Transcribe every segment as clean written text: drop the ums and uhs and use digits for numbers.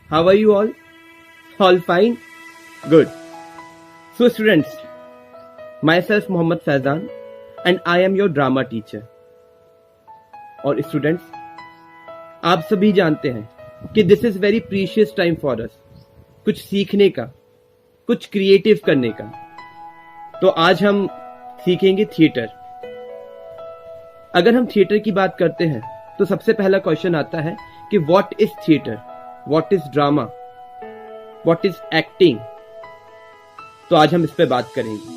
How are you all? All fine? Good. So students, myself Mohammad Faizan and I am your drama teacher. और students, आप सभी जानते हैं कि this is very precious time for us, कुछ सीखने का, कुछ क्रिएटिव करने का। तो आज हम सीखेंगे थिएटर। अगर हम थिएटर की बात करते हैं तो सबसे पहला क्वेश्चन आता है कि what is theatre, what is drama, what is acting. तो आज हम इस पे बात करेंगे।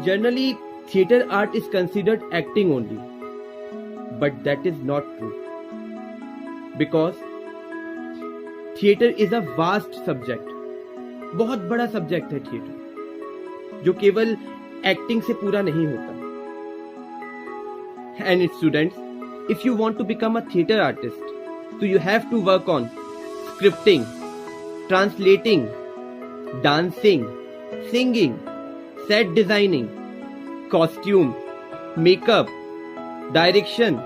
Generally, theatre art is considered acting only, but that is not true. Because theatre is a vast subject. बहुत बड़ा सब्जेक्ट है थिएटर, जो केवल एक्टिंग से पूरा नहीं होता। And students, if you want to become a theatre artist, so you have to work on scripting, translating, dancing, singing, set designing, costume, makeup, direction,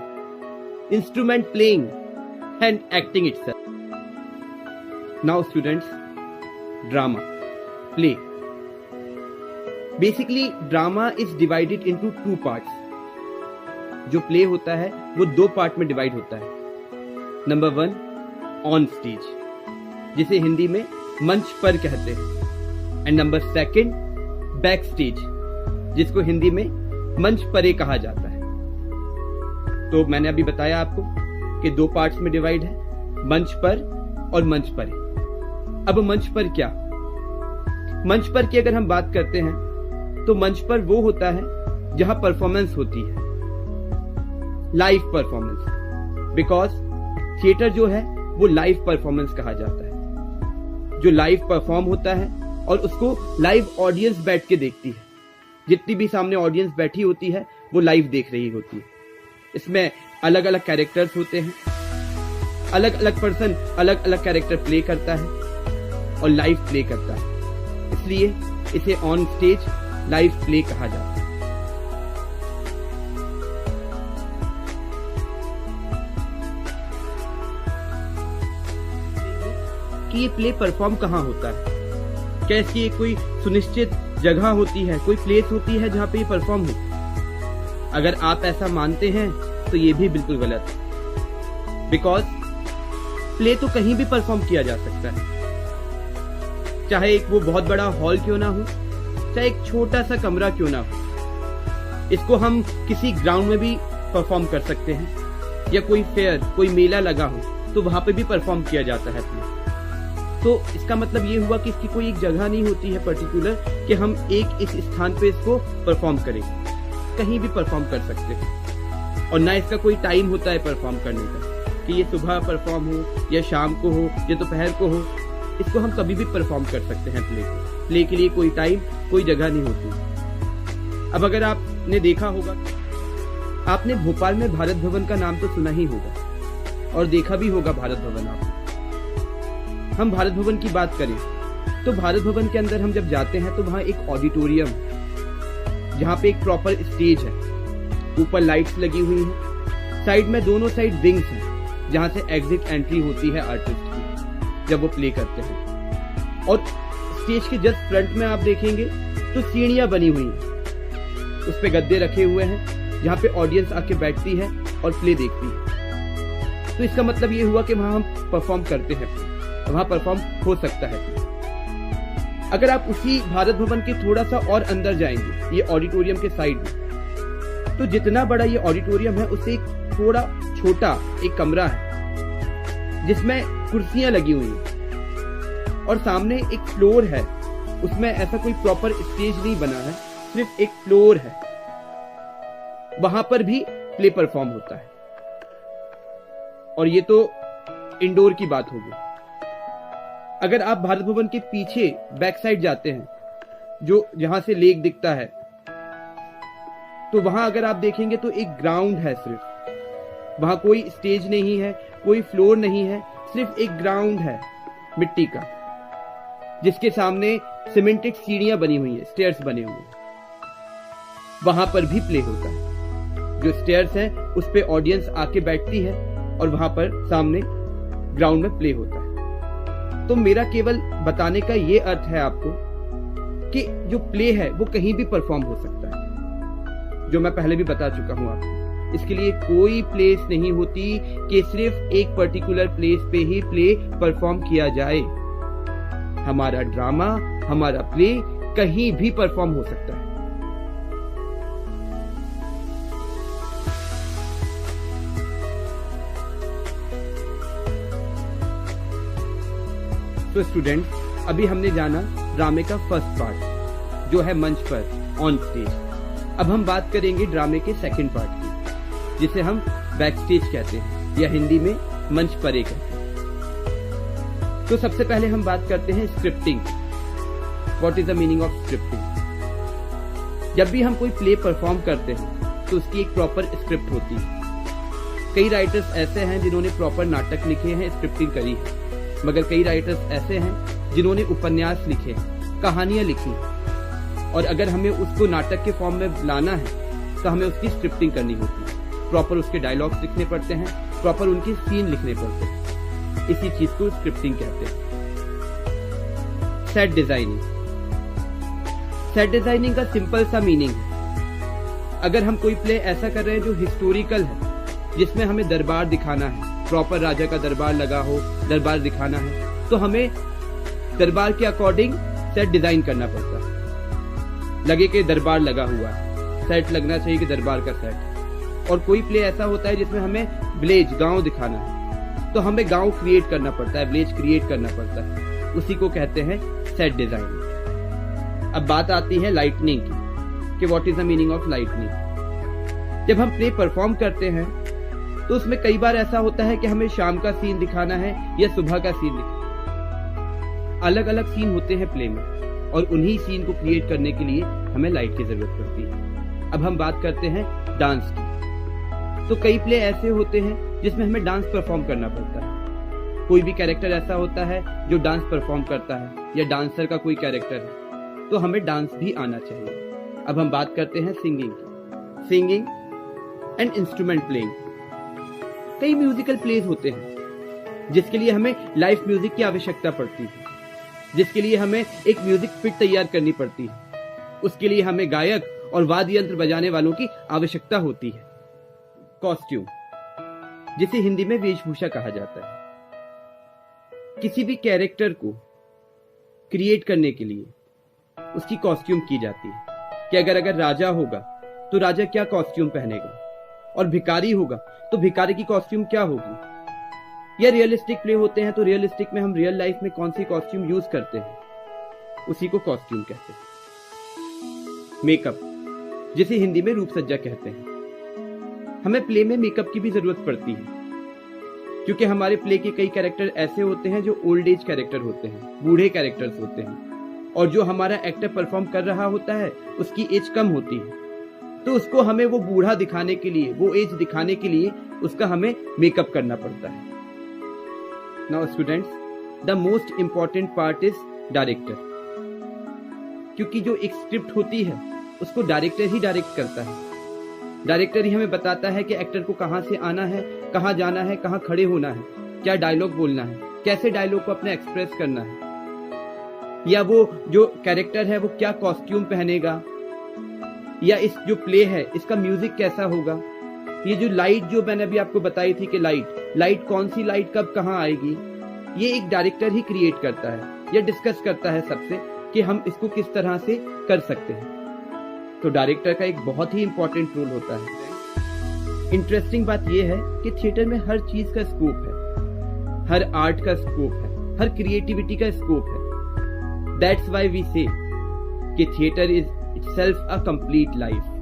instrument playing and acting itself. Now students, drama, play. Basically drama is divided into two parts. जो play होता है वो दो part में divide होता है। Number 1 on stage, जिसे हिंदी में मंच पर कहते हैं, एंड नंबर 2 बैक स्टेज, जिसको हिंदी में मंच परे कहा जाता है। तो मैंने अभी बताया आपको कि दो पार्ट्स में डिवाइड है, मंच पर और मंच परे। अब मंच पर क्या? मंच पर की अगर हम बात करते हैं तो मंच पर वो होता है जहां परफॉर्मेंस होती है, लाइव परफॉर्मेंस। बिकॉज थिएटर जो है वो लाइव परफॉर्मेंस कहा जाता है, जो लाइव परफॉर्म होता है और उसको लाइव ऑडियंस बैठ के देखती है। जितनी भी सामने ऑडियंस बैठी होती है वो लाइव देख रही होती है। इसमें अलग अलग कैरेक्टर्स होते हैं, अलग अलग पर्सन अलग अलग कैरेक्टर प्ले करता है और लाइव प्ले करता है, इसलिए इसे ऑन स्टेज लाइव प्ले कहा जाता है। कि ये प्ले परफॉर्म कहाँ होता है, क्या इसकी कोई सुनिश्चित जगह होती है, कोई प्लेस होती है जहां पे ये परफॉर्म हो? अगर आप ऐसा मानते हैं तो ये भी बिल्कुल गलत है। बिकॉज प्ले तो कहीं भी परफॉर्म किया जा सकता है, चाहे एक वो बहुत बड़ा हॉल क्यों ना हो, चाहे एक छोटा सा कमरा क्यों ना हो। इसको हम किसी ग्राउंड में भी परफॉर्म कर सकते हैं, या कोई फेयर, कोई मेला लगा हो तो वहां पे भी परफॉर्म किया जाता है प्ले। तो इसका मतलब ये हुआ कि इसकी कोई एक जगह नहीं होती है पर्टिकुलर कि हम एक इस स्थान पे इसको परफॉर्म करें, कहीं भी परफॉर्म कर सकते हैं। और ना इसका कोई टाइम होता है परफॉर्म करने का, कि ये सुबह परफॉर्म हो या शाम को हो या दोपहर को हो। इसको हम कभी भी परफॉर्म कर सकते हैं प्ले को। प्ले के लिए कोई टाइम, कोई जगह नहीं होती। अब अगर आपने देखा होगा, आपने भोपाल में भारत भवन का नाम तो सुना ही होगा और देखा भी होगा भारत भवन। आपने हम भारत भवन की बात करें तो भारत भवन के अंदर हम जब जाते हैं तो वहां एक ऑडिटोरियम, जहां पे एक प्रॉपर स्टेज है, ऊपर लाइट्स लगी हुई हैं, साइड में दोनों साइड विंग्स हैं जहां से एग्जिट एंट्री होती है आर्टिस्ट की जब वो प्ले करते हैं। और स्टेज के जस्ट फ्रंट में आप देखेंगे तो सीढ़ियां बनी हुई हैं, उस पे गद्दे रखे हुए हैं जहां पे ऑडियंस आके बैठती है और प्ले देखती है। तो इसका मतलब ये हुआ कि वहां हम परफॉर्म करते हैं, वहां परफॉर्म हो सकता है। अगर आप उसी भारत भवन के थोड़ा सा और अंदर जाएंगे, ये ऑडिटोरियम के साइड में, तो जितना बड़ा ये ऑडिटोरियम है उससे एक थोड़ा छोटा एक कमरा है जिसमें कुर्सियां लगी हुई हैं और सामने एक फ्लोर है। उसमें ऐसा कोई प्रॉपर स्टेज नहीं बना है, सिर्फ एक फ्लोर है। वहां पर भी प्ले परफॉर्म होता है। और ये तो इंडोर की बात होगी। अगर आप भारत भवन के पीछे बैक साइड जाते हैं, जो जहां से लेक दिखता है, तो वहां अगर आप देखेंगे तो एक ग्राउंड है सिर्फ। वहां कोई स्टेज नहीं है, कोई फ्लोर नहीं है, सिर्फ एक ग्राउंड है मिट्टी का, जिसके सामने सीमेंटेड सीढ़ियां बनी हुई है, स्टेयर्स बने हुए हैं। वहां पर भी प्ले होता है। जो स्टेयर्स है उस पे ऑडियंस आके बैठती है और वहां पर सामने ग्राउंड में प्ले होता है। तो मेरा केवल बताने का ये अर्थ है आपको कि जो प्ले है वो कहीं भी परफॉर्म हो सकता है, जो मैं पहले भी बता चुका हूं आपको। इसके लिए कोई प्लेस नहीं होती कि सिर्फ एक पर्टिकुलर प्लेस पे ही प्ले परफॉर्म किया जाए। हमारा ड्रामा, हमारा प्ले कहीं भी परफॉर्म हो सकता है। तो स्टूडेंट्स, अभी हमने जाना ड्रामे का फर्स्ट पार्ट जो है मंच पर ऑन स्टेज। अब हम बात करेंगे ड्रामे के सेकंड पार्ट की, जिसे हम बैक स्टेज कहते हैं या हिंदी में मंच परे कहते हैं। तो सबसे पहले हम बात करते हैं scripting. What is the meaning of scripting? जब भी हम कोई प्ले परफॉर्म करते हैं तो उसकी एक प्रॉपर स्क्रिप्ट होती है। कई राइटर्स ऐसे हैं जिन्होंने प्रॉपर नाटक लिखे हैं, स्क्रिप्टिंग करी है, मगर कई राइटर्स ऐसे हैं जिन्होंने उपन्यास लिखे, कहानियां लिखी, और अगर हमें उसको नाटक के फॉर्म में लाना है तो हमें उसकी स्क्रिप्टिंग करनी होती है। प्रॉपर उसके डायलॉग्स लिखने पड़ते हैं, प्रॉपर उनके सीन लिखने पड़ते हैं। इसी चीज को स्क्रिप्टिंग कहते हैं। Set designing. सेट डिजाइनिंग का सिंपल सा मीनिंग है, अगर हम कोई प्ले ऐसा कर रहे हैं जो हिस्टोरिकल है, जिसमें हमें दरबार दिखाना है, प्रॉपर राजा का दरबार लगा हो, दरबार दिखाना है, तो हमें दरबार के अकॉर्डिंग सेट डिजाइन करना पड़ता है। लगे कि दरबार लगा हुआ है, सेट लगना चाहिए कि दरबार का सेट। और कोई प्ले ऐसा होता है जिसमें हमें विलेज, गांव दिखाना है, तो हमें गांव क्रिएट करना पड़ता है, विलेज क्रिएट करना पड़ता है। उसी को कहते हैं सेट डिजाइन। अब बात आती है लाइटनिंग की कि what is the meaning of lightning. जब हम प्ले परफॉर्म करते हैं तो उसमें कई बार ऐसा होता है कि हमें शाम का सीन दिखाना है या सुबह का सीन दिखाना। अलग अलग सीन होते हैं प्ले में, और उन्हीं सीन को क्रिएट करने के लिए हमें लाइट की जरूरत पड़ती है। अब हम बात करते हैं डांस की। तो कई प्ले ऐसे होते हैं जिसमें हमें डांस परफॉर्म करना पड़ता है। कोई भी कैरेक्टर ऐसा होता है जो डांस परफॉर्म करता है, या डांसर का कोई कैरेक्टर है, तो हमें डांस भी आना चाहिए। अब हम बात करते हैं सिंगिंग की। Singing and instrument playing. कई म्यूजिकल प्लेज होते हैं जिसके लिए हमें लाइव म्यूजिक की आवश्यकता पड़ती है, जिसके लिए हमें एक म्यूजिक फिट तैयार करनी पड़ती है। उसके लिए हमें गायक और वाद्य यंत्र बजाने वालों की आवश्यकता होती है। कॉस्ट्यूम, जिसे हिंदी में वेशभूषा कहा जाता है। किसी भी कैरेक्टर को क्रिएट करने के लिए उसकी कॉस्ट्यूम की जाती है कि अगर राजा होगा तो राजा क्या कॉस्ट्यूम पहनेगा, और भिखारी होगा तो भिखारी की कॉस्ट्यूम क्या होगी। या रियलिस्टिक प्ले होते हैं तो रियलिस्टिक में हम रियल लाइफ में कौन सी कॉस्ट्यूम यूज करते हैं, उसी को कॉस्ट्यूम कहते हैं। मेकअप, जिसे हिंदी में रूप सज्जा कहते हैं। हमें प्ले में मेकअप की भी जरूरत पड़ती है, क्योंकि हमारे प्ले के कई कैरेक्टर ऐसे होते हैं जो ओल्ड एज कैरेक्टर होते हैं, बूढ़े कैरेक्टर्स होते हैं, और जो हमारा एक्टर परफॉर्म कर रहा होता है उसकी एज कम होती है, तो उसको हमें वो बूढ़ा दिखाने के लिए, वो एज दिखाने के लिए उसका हमें मेकअप करना पड़ता है। Now students, the most important part is director, क्योंकि जो एक स्क्रिप्ट होती है उसको डायरेक्टर ही डायरेक्ट करता है। डायरेक्टर ही हमें बताता है कि एक्टर को कहां से आना है, कहां जाना है, कहां खड़े होना है, क्या डायलॉग बोलना है, कैसे डायलॉग को अपने एक्सप्रेस करना है, या वो जो कैरेक्टर है वो क्या कॉस्ट्यूम पहनेगा, या इस जो प्ले है इसका म्यूजिक कैसा होगा। ये जो लाइट जो मैंने अभी आपको बताई थी कि लाइट कौन सी लाइट कब कहां आएगी, ये एक डायरेक्टर ही क्रिएट करता है या डिस्कस करता है सबसे कि हम इसको किस तरह से कर सकते हैं। तो डायरेक्टर का एक बहुत ही इंपॉर्टेंट रोल होता है। इंटरेस्टिंग बात यह है कि थिएटर में हर चीज का स्कोप है, हर आर्ट का स्कोप है, हर क्रिएटिविटी का स्कोप है। दैट्स व्हाई वी से कि theatre is itself a complete life.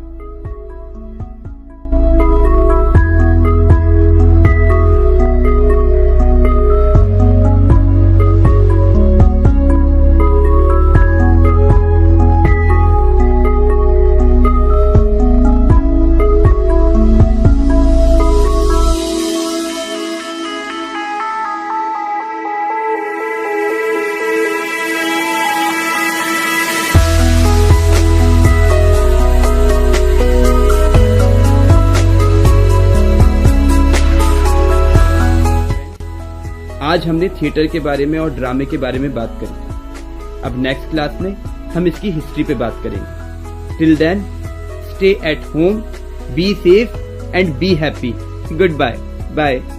आज हमने थिएटर के बारे में और ड्रामे के बारे में बात करी। अब नेक्स्ट क्लास में हम इसकी हिस्ट्री पे बात करेंगे। Till then stay at home, be safe and be happy. Goodbye. Bye.